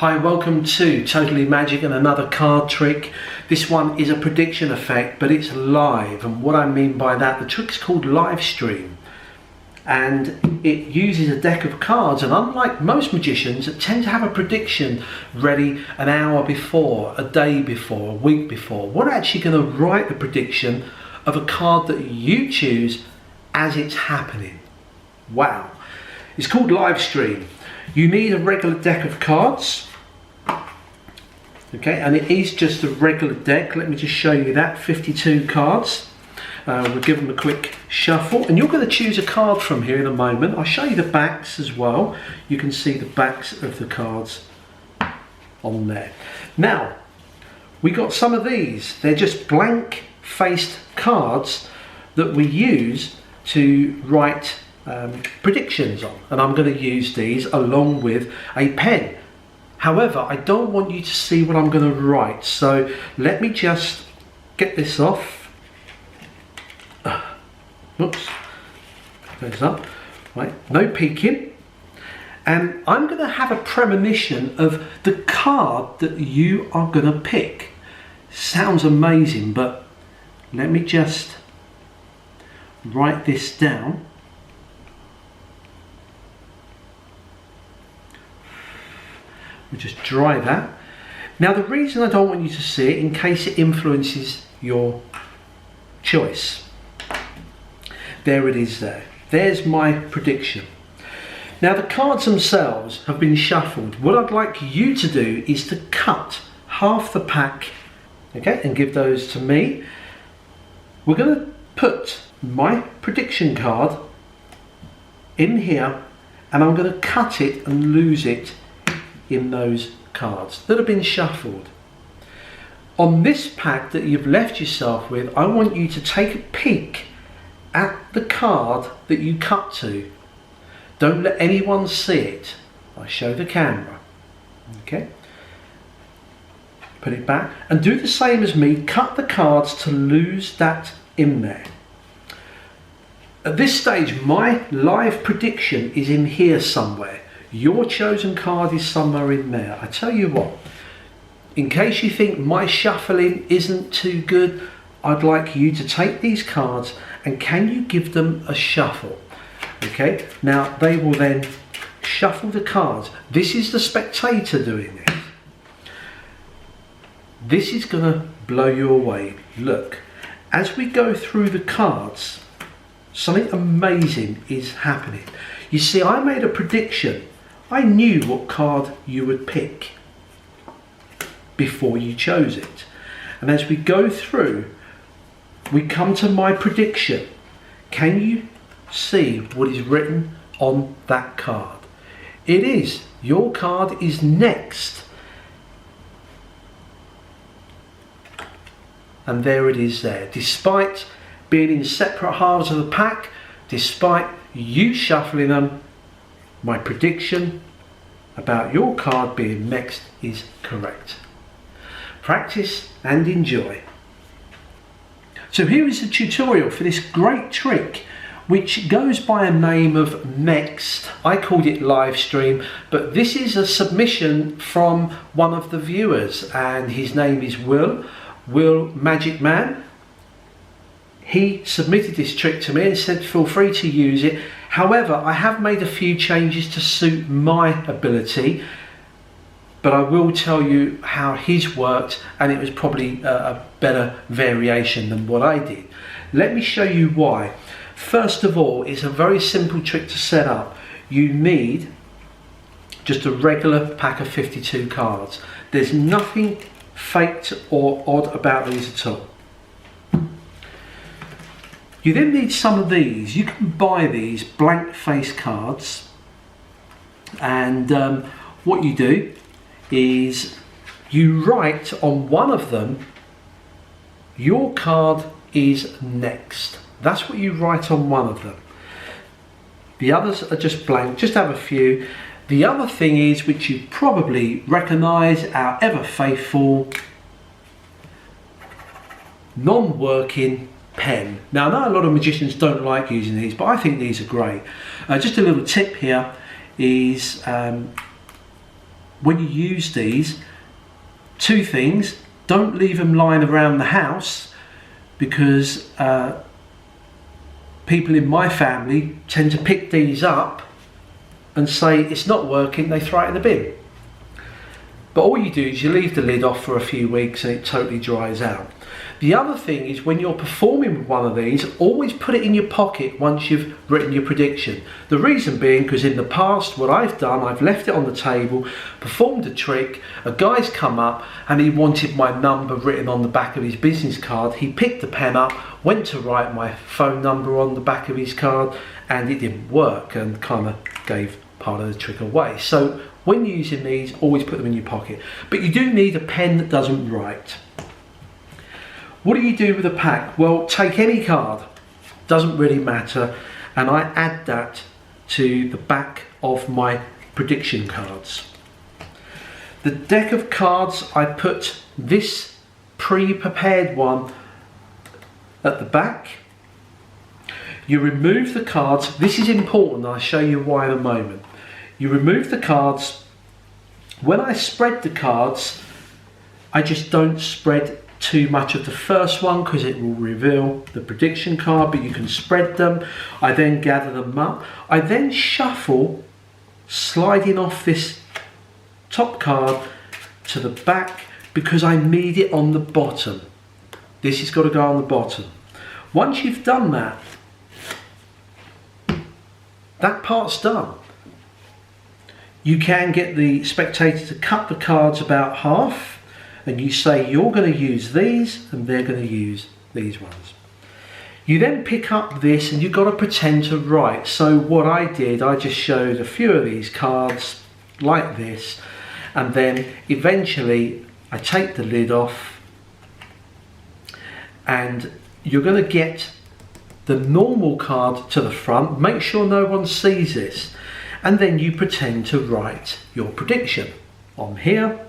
Hi, welcome to Totally Magic and another card trick. This one is a prediction effect, but it's live, and what I mean by that, the trick's called live stream, and it uses a deck of cards, and unlike most magicians that tend to have a prediction ready an hour before, a day before, a week before, we're actually going to write the prediction of a card that you choose as it's happening. Wow. It's called live stream. You need a regular deck of cards. Okay, and it is just a regular deck. Let me just show you that, 52 cards. We'll give them a quick shuffle, and you're going to choose a card from here in a moment. I'll show you the backs as well. You can see the backs of the cards on there. Now, we got some of these. They're just blank faced cards that we use to write predictions on, and I'm going to use these along with a pen. However, I don't want you to see what I'm going to write, so let me just get this off. Oops, goes up. Right, no peeking. And I'm going to have a premonition of the card that you are going to pick. Sounds amazing, but let me just write this down. We'll just dry that. Now, the reason I don't want you to see it, in case it influences your choice. There it is there. There's my prediction. Now, the cards themselves have been shuffled. What I'd like you to do is to cut half the pack, okay, and give those to me. We're going to put my prediction card in here, and I'm going to cut it and lose it in those cards that have been shuffled. On this pack that you've left yourself with, I want you to take a peek at the card that you cut to. Don't let anyone see it. I show the camera. Okay? Put it back and do the same as me. Cut the cards to lose that in there. At this stage, my live prediction is in here somewhere. Your chosen card is somewhere in there. I tell you what, in case you think my shuffling isn't too good, I'd like you to take these cards and can you give them a shuffle? Okay, now they will then shuffle the cards. This is the spectator doing this. This is going to blow you away. Look, as we go through the cards, something amazing is happening. You see, I made a prediction. I knew what card you would pick before you chose it. And as we go through, we come to my prediction. Can you see what is written on that card? It is, your card is next. And there it is there. Despite being in separate halves of the pack, despite you shuffling them, my prediction about your card being next is correct. Practice and enjoy. So here is a tutorial for this great trick which goes by a name of Next. I called it live stream, but this is a submission from one of the viewers, and his name is Will Magic Man. He submitted this trick to me and said feel free to use it. However, I have made a few changes to suit my ability, but I will tell you how his worked, and it was probably a better variation than what I did. Let me show you why. First of all, it's a very simple trick to set up. You need just a regular pack of 52 cards. There's nothing faked or odd about these at all. You then need some of these. You can buy these blank face cards, and what you do is you write on one of them, your card is next. That's what you write on one of them. The others are just blank, just have a few. The other thing is, which you probably recognise, our ever faithful non-working pen. Now, I know a lot of magicians don't like using these, but I think these are great. Just a little tip here is when you use these, two things: don't leave them lying around the house, because people in my family tend to pick these up and say it's not working, they throw it in the bin. But all you do is you leave the lid off for a few weeks and it totally dries out. The other thing is, when you're performing with one of these, always put it in your pocket once you've written your prediction. The reason being, because in the past what I've done, I've left it on the table, performed a trick, a guy's come up and he wanted my number written on the back of his business card. He picked the pen up, went to write my phone number on the back of his card, and it didn't work and kind of gave part of the trick away. So when you're using these, always put them in your pocket. But you do need a pen that doesn't write. What do you do with a pack? Well, take any card, doesn't really matter, and I add that to the back of my prediction cards. The deck of cards, I put this pre-prepared one at the back. You remove the cards. This is important, I'll show you why in a moment. You remove the cards. When I spread the cards, I just don't spread too much of the first one, because it will reveal the prediction card, but you can spread them. I then gather them up. I then shuffle, sliding off this top card to the back, because I need it on the bottom. This has got to go on the bottom. Once you've done that, that part's done. You can get the spectator to cut the cards about half, and you say you're going to use these and they're going to use these ones. You then pick up this and you've got to pretend to write. So what I did, I just showed a few of these cards like this, and then eventually I take the lid off, and you're going to get the normal card to the front. Make sure no one sees this, and then you pretend to write your prediction on here,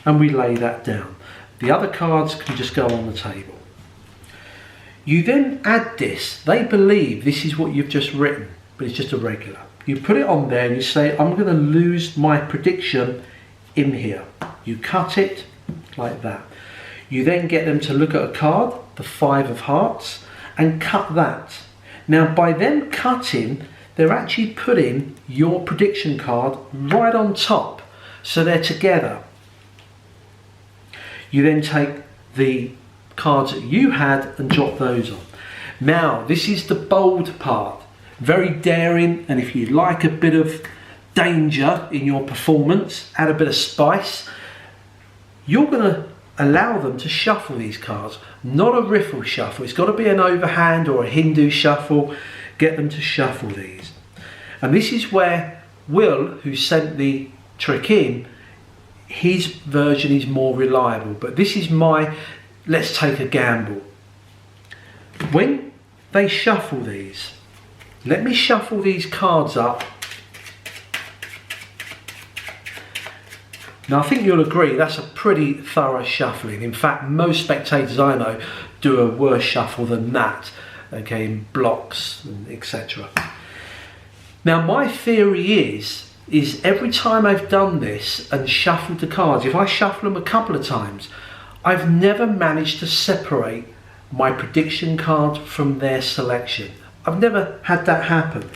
and we lay that down. The other cards can just go on the table. You then add this. They believe this is what you've just written, but it's just a regular. You put it on there and you say, I'm going to lose my prediction in here. You cut it like that. You then get them to look at a card, the 5 of hearts, and cut that. Now, by them cutting, they're actually putting your prediction card right on top, so they're together. You then take the cards that you had and drop those on. Now, this is the bold part. Very daring, and if you like a bit of danger in your performance, add a bit of spice, you're going to allow them to shuffle these cards. Not a riffle shuffle. It's got to be an overhand or a Hindu shuffle. Get them to shuffle these. And this is where Will, who sent the trick in, his version is more reliable, but this is my let's take a gamble. When they shuffle these, let me shuffle these cards up. Now, I think you'll agree that's a pretty thorough shuffling. In fact, most spectators I know do a worse shuffle than that, okay, in blocks and etc. Now, my theory is every time I've done this and shuffled the cards, if I shuffle them a couple of times, I've never managed to separate my prediction card from their selection. I've never had that happen.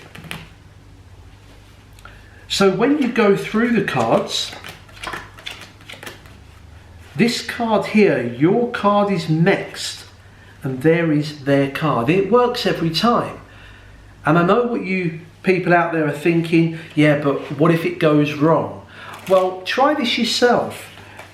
So when you go through the cards, this card here, your card is next, and there is their card. It works every time. And I know what you people out there are thinking, yeah, but what if it goes wrong? Well, try this yourself.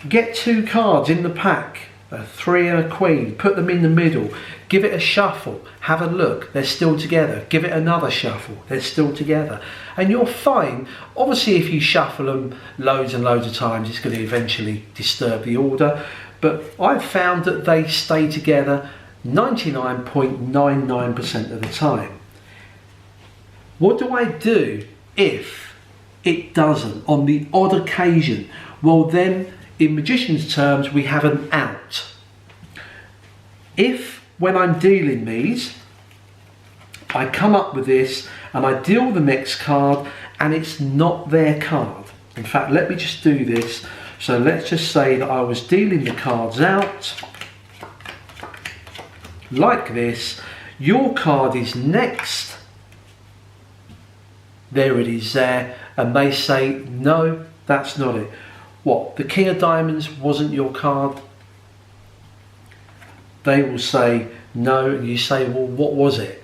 Get 2 cards in the pack, a 3 and a queen, put them in the middle, give it a shuffle, have a look, they're still together, give it another shuffle, they're still together, and you'll find, obviously if you shuffle them loads and loads of times, it's going to eventually disturb the order, but I've found that they stay together 99.99% of the time. What do I do if it doesn't on the odd occasion? Well, then in magician's terms we have an out. If when I'm dealing these I come up with this and I deal the next card and it's not their card. In fact, let me just do this. So let's just say that I was dealing the cards out like this. Your card is next. There it is there. And they say, no, that's not it. What? The King of Diamonds wasn't your card? They will say, no. And you say, well, what was it?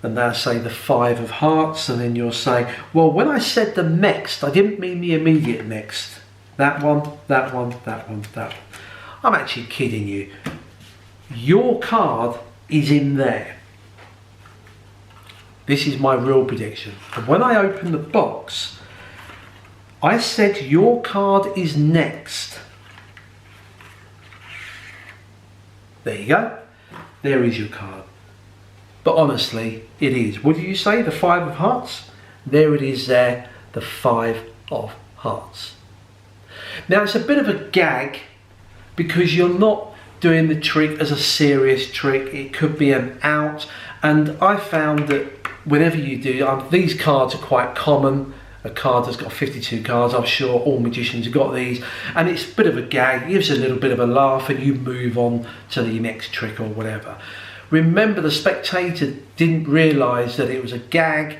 And they'll say the 5 of Hearts. And then you'll say, well, when I said the next, I didn't mean the immediate next. That one, that one, that one, that one. I'm actually kidding you. Your card is in there. This is my real prediction. And when I open the box, I said your card is next. There you go. There is your card. But honestly, it is. What do you say? The 5 of Hearts? There it is there. The 5 of Hearts. Now it's a bit of a gag because you're not doing the trick as a serious trick. It could be an out. And I found that whenever you do, these cards are quite common. A card that's got 52 cards, I'm sure all magicians have got these, and it's a bit of a gag, gives a little bit of a laugh, and you move on to the next trick or whatever. Remember, the spectator didn't realise that it was a gag,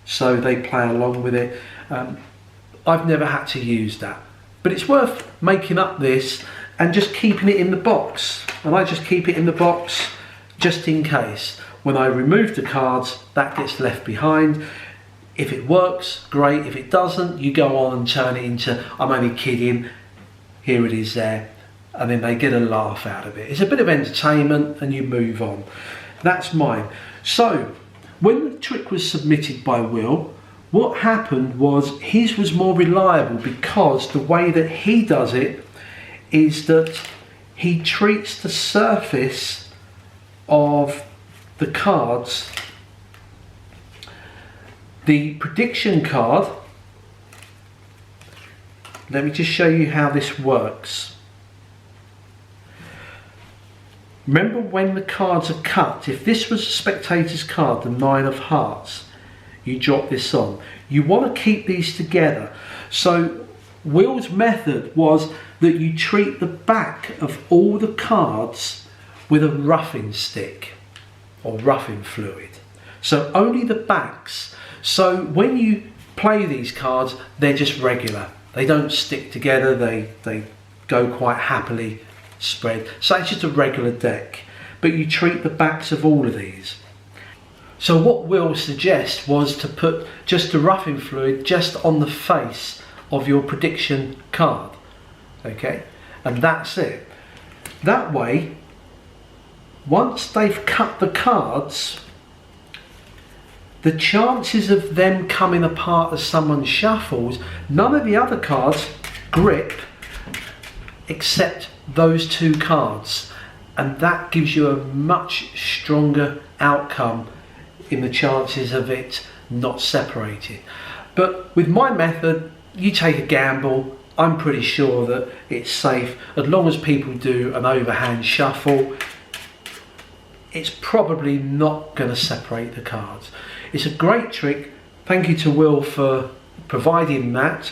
so they play along with it. I've never had to use that, but it's worth making up this and just keeping it in the box. And I just keep it in the box just in case. When I remove the cards, that gets left behind. If it works, great. If it doesn't, you go on and turn it into, I'm only kidding, here it is there. And then they get a laugh out of it. It's a bit of entertainment and you move on. That's mine. So, when the trick was submitted by Will, what happened was his was more reliable because the way that he does it is that he treats the surface of the cards. The prediction card, let me just show you how this works. Remember when the cards are cut, if this was a spectator's card, the 9 of Hearts, you drop this on. You want to keep these together. So Will's method was that you treat the back of all the cards with a roughing stick or roughing fluid. So only the backs. So when you play these cards, they're just regular. They don't stick together, they go quite happily spread. So it's just a regular deck, but you treat the backs of all of these. So what Will suggests was to put just the roughing fluid just on the face of your prediction card, okay? And that's it. That way, once they've cut the cards, the chances of them coming apart as someone shuffles, none of the other cards grip except those 2 cards, and that gives you a much stronger outcome in the chances of it not separating. But with my method, you take a gamble. I'm pretty sure that it's safe as long as people do an overhand shuffle. It's probably not going to separate the cards. It's a great trick. Thank you to Will for providing that.